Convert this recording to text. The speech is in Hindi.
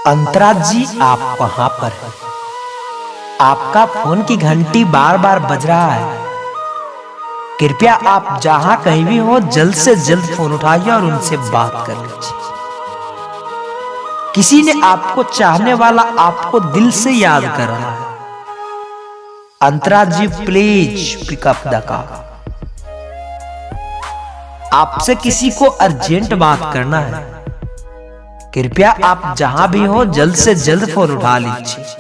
अंतराज जी, आप कहां पर हैं? आपका फोन की घंटी बार बार बज रहा है। कृपया आप जहां कहीं भी हो जल्द से जल्द फोन उठाइए और उनसे बात कर लीजिए। किसी ने आपको चाहने वाला आपको दिल से याद कर रहा है। Antaraj ji, please pick up the call. आपसे किसी को अर्जेंट बात करना है। कृपया आप जहां भी हो जल्द से जल्द फोन उठा लीजिए।